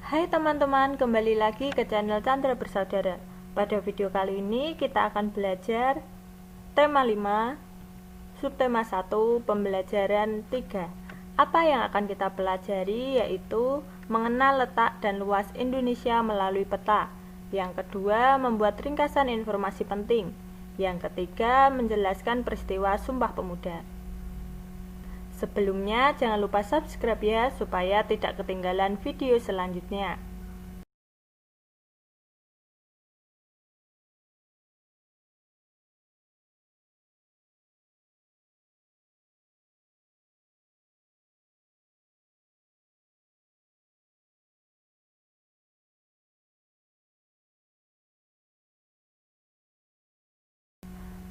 Hai teman-teman, kembali lagi ke channel Chandra Bersaudara. Pada video kali ini kita akan belajar tema 5, subtema 1, pembelajaran 3. Apa yang akan kita pelajari yaitu mengenal letak dan luas Indonesia melalui peta. Yang kedua, membuat ringkasan informasi penting. Yang ketiga, menjelaskan peristiwa Sumpah Pemuda. Sebelumnya, jangan lupa subscribe ya, supaya tidak ketinggalan video selanjutnya.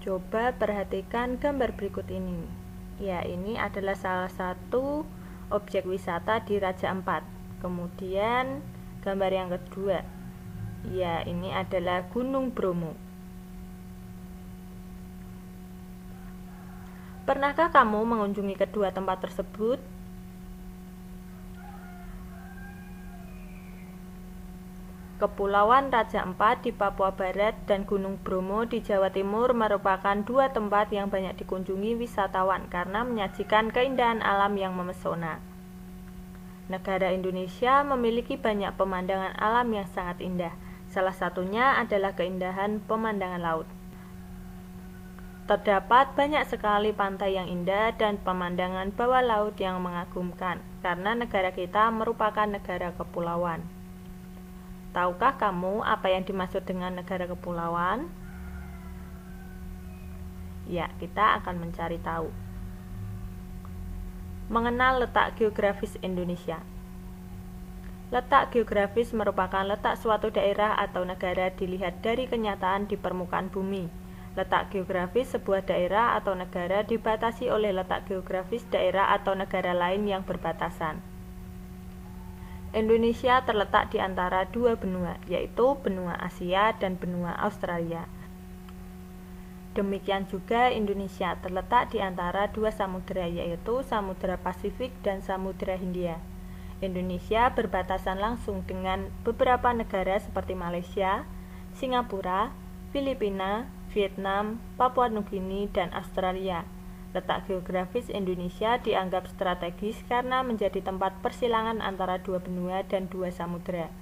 Coba perhatikan gambar berikut ini. Ya, ini adalah salah satu objek wisata di Raja Ampat. Kemudian gambar yang kedua. Ya, ini adalah Gunung Bromo. Pernahkah kamu mengunjungi kedua tempat tersebut? Kepulauan Raja Ampat di Papua Barat dan Gunung Bromo di Jawa Timur merupakan dua tempat yang banyak dikunjungi wisatawan karena menyajikan keindahan alam yang memesona. Negara Indonesia memiliki banyak pemandangan alam yang sangat indah. Salah satunya adalah keindahan pemandangan laut. Terdapat banyak sekali pantai yang indah dan pemandangan bawah laut yang mengagumkan karena negara kita merupakan negara kepulauan. Tahukah kamu apa yang dimaksud dengan negara kepulauan? Ya, kita akan mencari tahu. Mengenal letak geografis Indonesia. Letak geografis merupakan letak suatu daerah atau negara dilihat dari kenyataan di permukaan bumi. Letak geografis sebuah daerah atau negara dibatasi oleh letak geografis daerah atau negara lain yang berbatasan. Indonesia terletak di antara dua benua, yaitu benua Asia dan benua Australia. Demikian juga Indonesia terletak di antara dua samudera, yaitu Samudra Pasifik dan Samudra Hindia. Indonesia berbatasan langsung dengan beberapa negara seperti Malaysia, Singapura, Filipina, Vietnam, Papua Nugini, dan Australia. Letak geografis Indonesia dianggap strategis karena menjadi tempat persilangan antara dua benua dan dua samudera.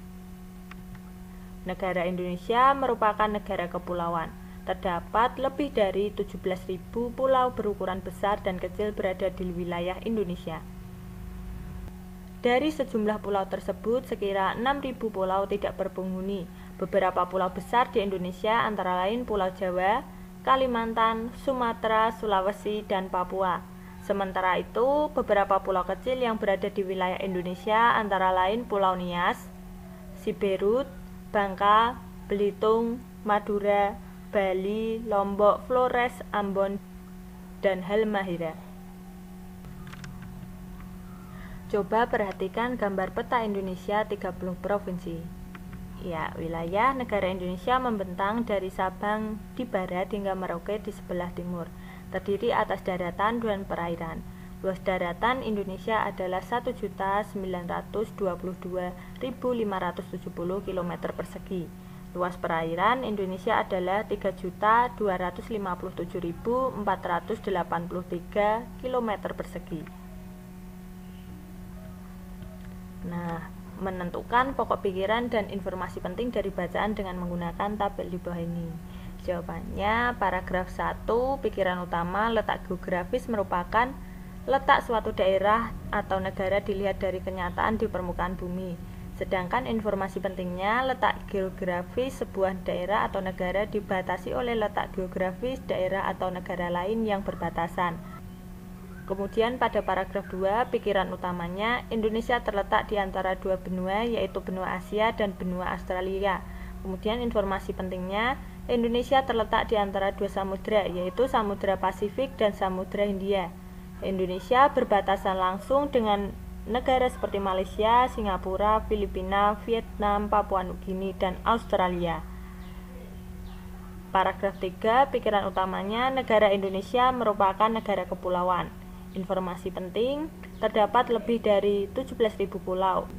Negara Indonesia merupakan negara kepulauan. Terdapat lebih dari 17.000 pulau berukuran besar dan kecil berada di wilayah Indonesia. Dari sejumlah pulau tersebut, sekira 6.000 pulau tidak berpenghuni. Beberapa pulau besar di Indonesia antara lain Pulau Jawa, Kalimantan, Sumatera, Sulawesi, dan Papua. Sementara itu, beberapa pulau kecil yang berada di wilayah Indonesia antara lain Pulau Nias, Siberut, Bangka, Belitung, Madura, Bali, Lombok, Flores, Ambon, dan Halmahera. Coba perhatikan gambar peta Indonesia 30 provinsi. Ya, wilayah negara Indonesia membentang dari Sabang di barat hingga Merauke di sebelah timur, terdiri atas daratan dan perairan. Luas daratan Indonesia adalah 1.922.570 km persegi. Luas perairan Indonesia adalah 3.257.483 km persegi. Nah, menentukan pokok pikiran dan informasi penting dari bacaan dengan menggunakan tabel di bawah ini. Jawabannya, paragraf 1, pikiran utama, letak geografis merupakan letak suatu daerah atau negara dilihat dari kenyataan di permukaan bumi. Sedangkan informasi pentingnya, letak geografis sebuah daerah atau negara dibatasi oleh letak geografis daerah atau negara lain yang berbatasan. Kemudian pada paragraf 2, pikiran utamanya, Indonesia terletak di antara dua benua, yaitu benua Asia dan benua Australia. Kemudian informasi pentingnya, Indonesia terletak di antara dua samudera, yaitu Samudra Pasifik dan Samudra Hindia. Indonesia berbatasan langsung dengan negara seperti Malaysia, Singapura, Filipina, Vietnam, Papua Nugini, dan Australia. Paragraf 3, pikiran utamanya, negara Indonesia merupakan negara kepulauan. Informasi penting, terdapat lebih dari 17.000 pulau.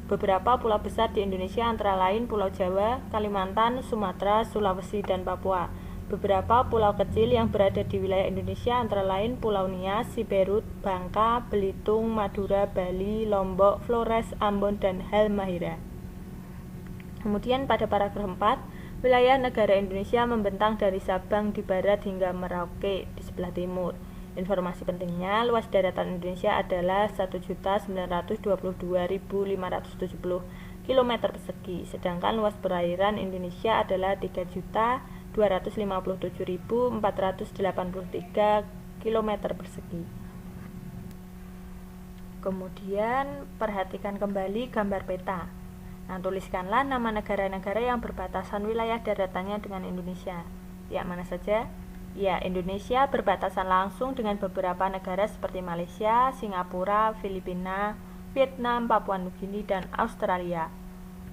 Beberapa pulau besar di Indonesia antara lain Pulau Jawa, Kalimantan, Sumatera, Sulawesi, dan Papua. Beberapa pulau kecil yang berada di wilayah Indonesia antara lain Pulau Nias, Siberut, Bangka, Belitung, Madura, Bali, Lombok, Flores, Ambon, dan Halmahera. Kemudian pada paragraf 4, wilayah negara Indonesia membentang dari Sabang di barat hingga Merauke di sebelah timur. Informasi pentingnya, luas daratan Indonesia adalah 1.922.570 km persegi, sedangkan luas perairan Indonesia adalah 3.257.483 km persegi. Kemudian perhatikan kembali gambar peta. Nah, tuliskanlah nama negara-negara yang berbatasan wilayah daratannya dengan Indonesia. Yang mana saja? Ya, Indonesia berbatasan langsung dengan beberapa negara seperti Malaysia, Singapura, Filipina, Vietnam, Papua Nugini, dan Australia.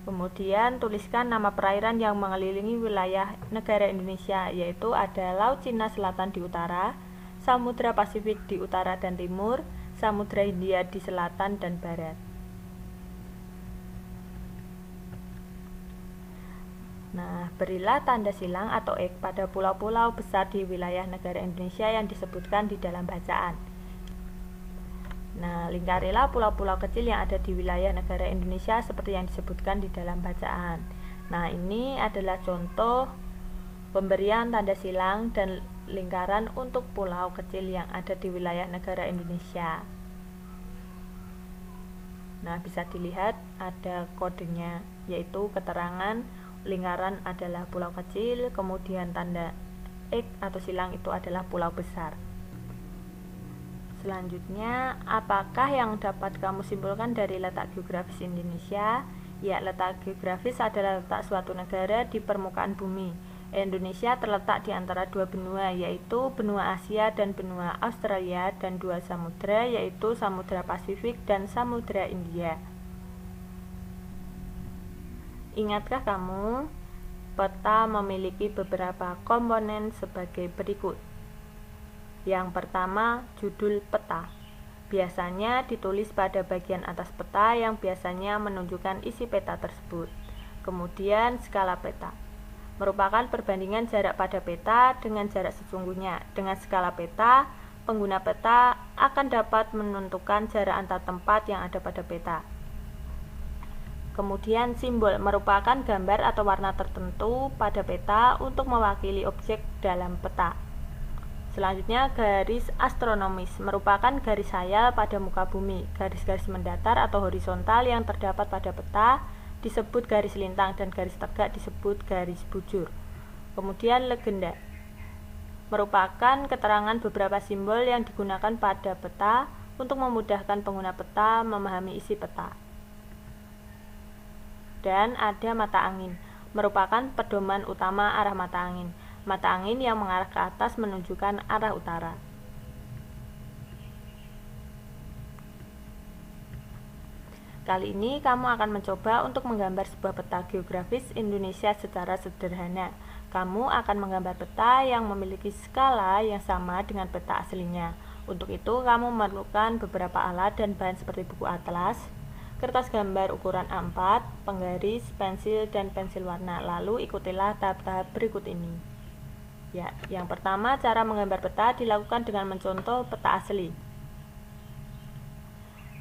Kemudian tuliskan nama perairan yang mengelilingi wilayah negara Indonesia, yaitu ada Laut Cina Selatan di utara, Samudra Pasifik di utara dan timur, Samudra Hindia di selatan dan barat. Nah, berilah tanda silang atau X pada pulau-pulau besar di wilayah negara Indonesia yang disebutkan di dalam bacaan. Nah, lingkarilah pulau-pulau kecil yang ada di wilayah negara Indonesia seperti yang disebutkan di dalam bacaan. Nah, ini adalah contoh pemberian tanda silang dan lingkaran untuk pulau kecil yang ada di wilayah negara Indonesia. Nah, bisa dilihat ada kodenya, yaitu keterangan lingkaran adalah pulau kecil, kemudian tanda X atau silang itu adalah pulau besar. Selanjutnya, apakah yang dapat kamu simpulkan dari letak geografis Indonesia? Ya, letak geografis adalah letak suatu negara di permukaan bumi. Indonesia terletak di antara dua benua, yaitu benua Asia dan benua Australia, dan dua samudra, yaitu Samudra Pasifik dan Samudra India. Ingatkah kamu, peta memiliki beberapa komponen sebagai berikut. Yang pertama, judul peta. Biasanya ditulis pada bagian atas peta yang biasanya menunjukkan isi peta tersebut. Kemudian, skala peta merupakan perbandingan jarak pada peta dengan jarak sesungguhnya. Dengan skala peta, pengguna peta akan dapat menentukan jarak antar tempat yang ada pada peta. Kemudian simbol merupakan gambar atau warna tertentu pada peta untuk mewakili objek dalam peta. Selanjutnya, garis astronomis merupakan garis hayal pada muka bumi. Garis-garis mendatar atau horizontal yang terdapat pada peta disebut garis lintang dan garis tegak disebut garis bujur. Kemudian legenda merupakan keterangan beberapa simbol yang digunakan pada peta untuk memudahkan pengguna peta memahami isi peta. Dan ada mata angin, merupakan pedoman utama arah mata angin. Mata angin yang mengarah ke atas menunjukkan arah utara. Kali ini kamu akan mencoba untuk menggambar sebuah peta geografis Indonesia secara sederhana. Kamu akan menggambar peta yang memiliki skala yang sama dengan peta aslinya. Untuk itu, kamu memerlukan beberapa alat dan bahan seperti buku atlas, kertas gambar ukuran A4, penggaris, pensil, dan pensil warna. Lalu ikutilah tahap-tahap berikut ini. Ya, yang pertama, cara menggambar peta dilakukan dengan mencontoh peta asli.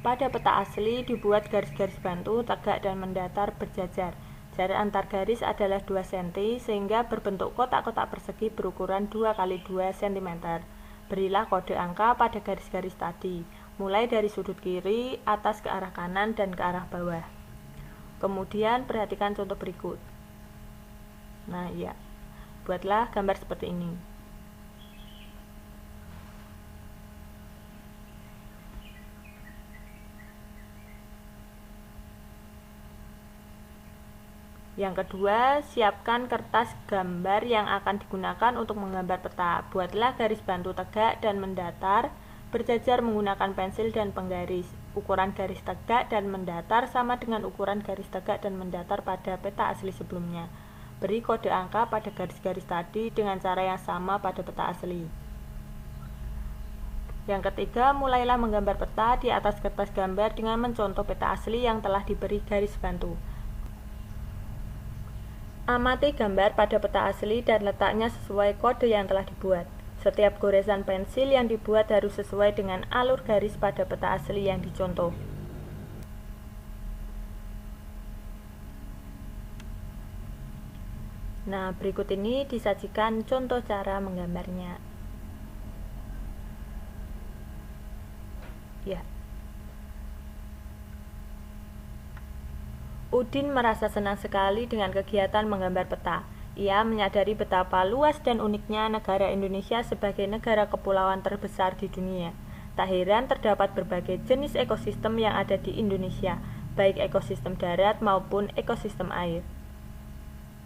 Pada peta asli dibuat garis-garis bantu, tegak, dan mendatar berjajar. Jarak antar garis adalah 2 cm sehingga berbentuk kotak-kotak persegi berukuran 2 x 2 cm. Berilah kode angka pada garis-garis tadi, mulai dari sudut kiri, atas ke arah kanan, dan ke arah bawah. Kemudian perhatikan contoh berikut. Nah, ya, buatlah gambar seperti ini. Yang kedua, siapkan kertas gambar yang akan digunakan untuk menggambar peta. Buatlah garis bantu tegak dan mendatar berjajar menggunakan pensil dan penggaris. Ukuran garis tegak dan mendatar sama dengan ukuran garis tegak dan mendatar pada peta asli sebelumnya. Beri kode angka pada garis-garis tadi dengan cara yang sama pada peta asli. Yang ketiga, mulailah menggambar peta di atas kertas gambar dengan mencontoh peta asli yang telah diberi garis bantu. Amati gambar pada peta asli dan letaknya sesuai kode yang telah dibuat. Setiap goresan pensil yang dibuat harus sesuai dengan alur garis pada peta asli yang dicontoh. Nah, berikut ini disajikan contoh cara menggambarnya. Ya. Udin merasa senang sekali dengan kegiatan menggambar peta. Ia menyadari betapa luas dan uniknya negara Indonesia sebagai negara kepulauan terbesar di dunia. Tak heran terdapat berbagai jenis ekosistem yang ada di Indonesia, baik ekosistem darat maupun ekosistem air.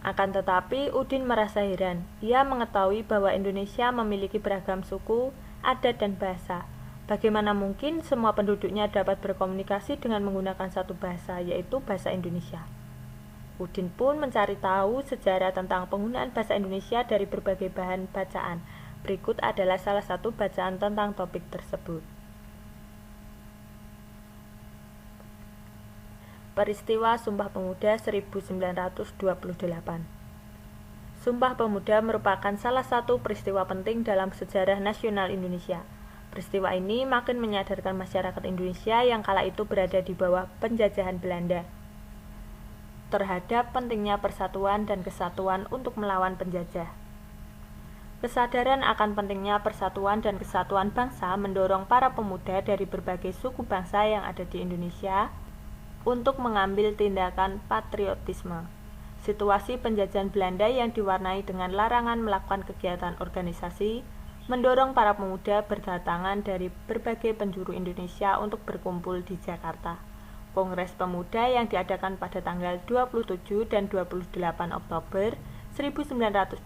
Akan tetapi, Udin merasa heran. Ia mengetahui bahwa Indonesia memiliki beragam suku, adat, dan bahasa. Bagaimana mungkin semua penduduknya dapat berkomunikasi dengan menggunakan satu bahasa, yaitu bahasa Indonesia? Udin pun mencari tahu sejarah tentang penggunaan bahasa Indonesia dari berbagai bahan bacaan. Berikut adalah salah satu bacaan tentang topik tersebut. Peristiwa Sumpah Pemuda 1928. Sumpah Pemuda merupakan salah satu peristiwa penting dalam sejarah nasional Indonesia. Peristiwa ini makin menyadarkan masyarakat Indonesia yang kala itu berada di bawah penjajahan Belanda terhadap pentingnya persatuan dan kesatuan untuk melawan penjajah. Kesadaran akan pentingnya persatuan dan kesatuan bangsa mendorong para pemuda dari berbagai suku bangsa yang ada di Indonesia untuk mengambil tindakan patriotisme. Situasi penjajahan Belanda yang diwarnai dengan larangan melakukan kegiatan organisasi mendorong para pemuda berdatangan dari berbagai penjuru Indonesia untuk berkumpul di Jakarta. Kongres Pemuda yang diadakan pada tanggal 27 dan 28 Oktober 1928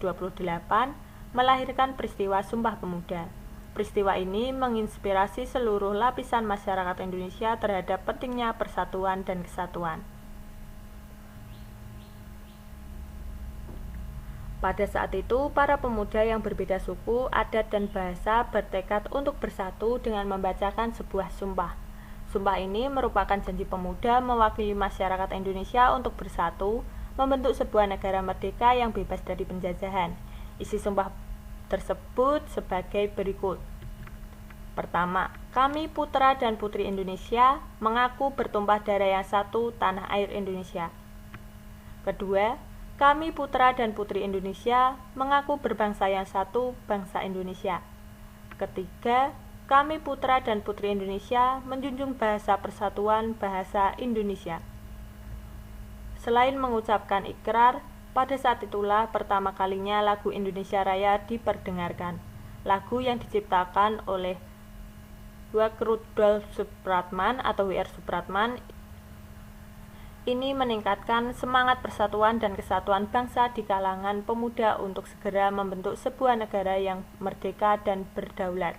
melahirkan peristiwa Sumpah Pemuda. Peristiwa ini menginspirasi seluruh lapisan masyarakat Indonesia terhadap pentingnya persatuan dan kesatuan. Pada saat itu, para pemuda yang berbeda suku, adat, dan bahasa bertekad untuk bersatu dengan membacakan sebuah sumpah. Sumpah ini merupakan janji pemuda mewakili masyarakat Indonesia untuk bersatu, membentuk sebuah negara merdeka yang bebas dari penjajahan. Isi sumpah tersebut sebagai berikut. Pertama, kami putra dan putri Indonesia mengaku bertumpah darah yang satu tanah air Indonesia. Kedua, kami putra dan putri Indonesia mengaku berbangsa yang satu bangsa Indonesia. Ketiga, kami putra dan putri Indonesia menjunjung bahasa persatuan bahasa Indonesia. Selain mengucapkan ikrar, pada saat itulah pertama kalinya lagu Indonesia Raya diperdengarkan. Lagu yang diciptakan oleh Rudolf Supratman atau W.R. Supratman ini meningkatkan semangat persatuan dan kesatuan bangsa di kalangan pemuda untuk segera membentuk sebuah negara yang merdeka dan berdaulat.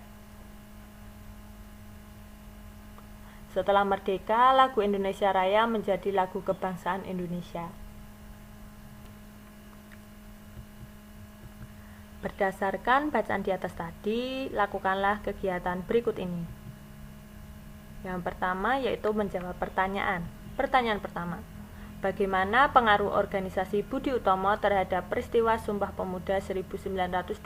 Setelah merdeka, lagu Indonesia Raya menjadi lagu kebangsaan Indonesia. Berdasarkan bacaan di atas tadi, lakukanlah kegiatan berikut ini. Yang pertama yaitu menjawab pertanyaan. Pertanyaan pertama, bagaimana pengaruh organisasi Budi Utomo terhadap peristiwa Sumpah Pemuda 1928?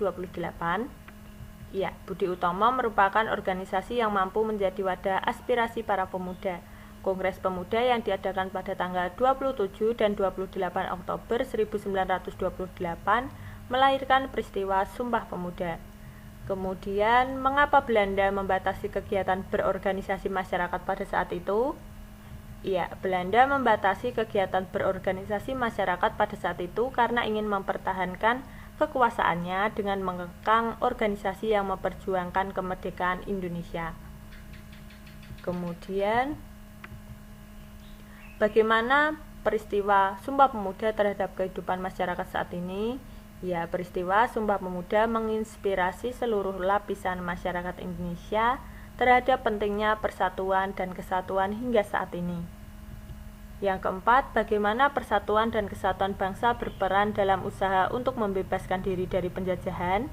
Ya, Budi Utomo merupakan organisasi yang mampu menjadi wadah aspirasi para pemuda. Kongres Pemuda yang diadakan pada tanggal 27 dan 28 Oktober 1928 melahirkan peristiwa Sumpah Pemuda. Kemudian, mengapa Belanda membatasi kegiatan berorganisasi masyarakat pada saat itu? Ya, Belanda membatasi kegiatan berorganisasi masyarakat pada saat itu karena ingin mempertahankan kekuasaannya dengan mengekang organisasi yang memperjuangkan kemerdekaan Indonesia. Kemudian, bagaimana peristiwa Sumpah Pemuda terhadap kehidupan masyarakat saat ini? Ya, peristiwa Sumpah Pemuda menginspirasi seluruh lapisan masyarakat Indonesia terhadap pentingnya persatuan dan kesatuan hingga saat ini. Yang keempat, bagaimana persatuan dan kesatuan bangsa berperan dalam usaha untuk membebaskan diri dari penjajahan?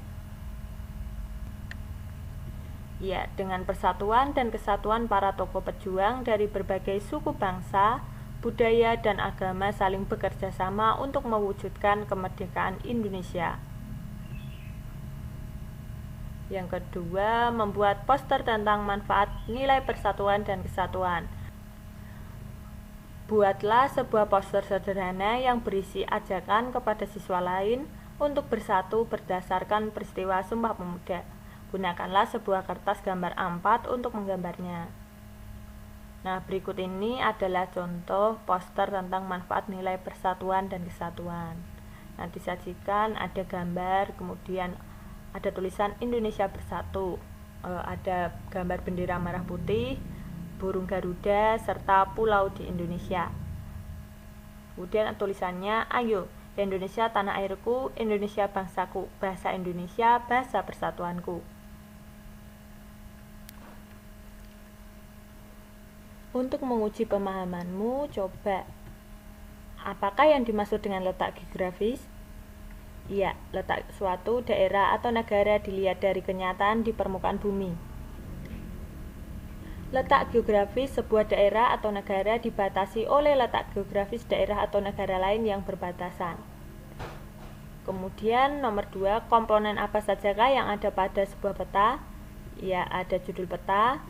Ya, dengan persatuan dan kesatuan para tokoh pejuang dari berbagai suku bangsa, budaya, dan agama saling bekerja sama untuk mewujudkan kemerdekaan Indonesia. Yang kedua, membuat poster tentang manfaat nilai persatuan dan kesatuan. Buatlah sebuah poster sederhana yang berisi ajakan kepada siswa lain untuk bersatu berdasarkan peristiwa Sumpah Pemuda. Gunakanlah sebuah kertas gambar A4 untuk menggambarnya. Nah, berikut ini adalah contoh poster tentang manfaat nilai persatuan dan kesatuan. Nah, disajikan ada gambar, kemudian ada tulisan Indonesia Bersatu, ada gambar bendera merah putih, burung Garuda, serta pulau di Indonesia. Kemudian tulisannya, ayo, Indonesia tanah airku, Indonesia bangsaku, bahasa Indonesia, bahasa persatuanku. Untuk menguji pemahamanmu, coba. Apakah yang dimaksud dengan letak geografis? Ya, letak suatu daerah atau negara dilihat dari kenyataan di permukaan bumi. Letak geografis sebuah daerah atau negara dibatasi oleh letak geografis daerah atau negara lain yang berbatasan. Kemudian nomor 2, komponen apa sajakah yang ada pada sebuah peta? Ya, ada judul peta,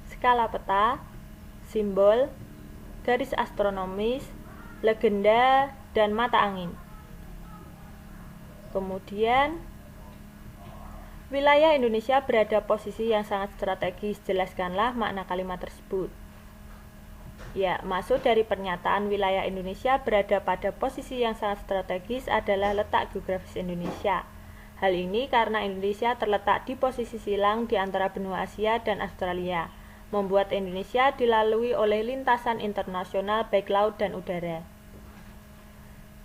skala peta, simbol, garis astronomis, legenda, dan mata angin. Kemudian, wilayah Indonesia berada posisi yang sangat strategis. Jelaskanlah makna kalimat tersebut. Ya, maksud dari pernyataan wilayah Indonesia berada pada posisi yang sangat strategis adalah letak geografis Indonesia. Hal ini karena Indonesia terletak di posisi silang di antara benua Asia dan Australia, membuat Indonesia dilalui oleh lintasan internasional baik laut dan udara.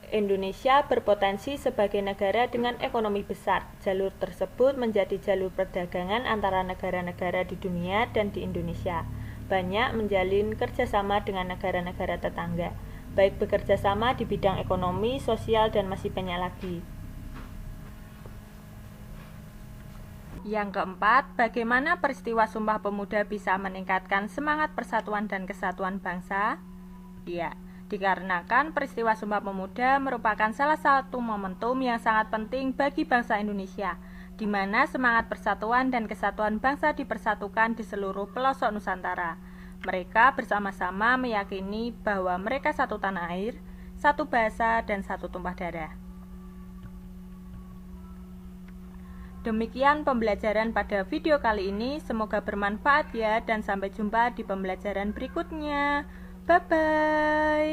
Indonesia berpotensi sebagai negara dengan ekonomi besar. Jalur tersebut menjadi jalur perdagangan antara negara-negara di dunia dan di Indonesia. Banyak menjalin kerjasama dengan negara-negara tetangga, baik bekerja sama di bidang ekonomi, sosial, dan masih banyak lagi. Yang keempat, bagaimana peristiwa Sumpah Pemuda bisa meningkatkan semangat persatuan dan kesatuan bangsa? Ya, dikarenakan peristiwa Sumpah Pemuda merupakan salah satu momentum yang sangat penting bagi bangsa Indonesia, di mana semangat persatuan dan kesatuan bangsa dipersatukan di seluruh pelosok Nusantara. Mereka bersama-sama meyakini bahwa mereka satu tanah air, satu bahasa, dan satu tumpah darah. Demikian pembelajaran pada video kali ini, semoga bermanfaat ya, dan sampai jumpa di pembelajaran berikutnya. Bye-bye.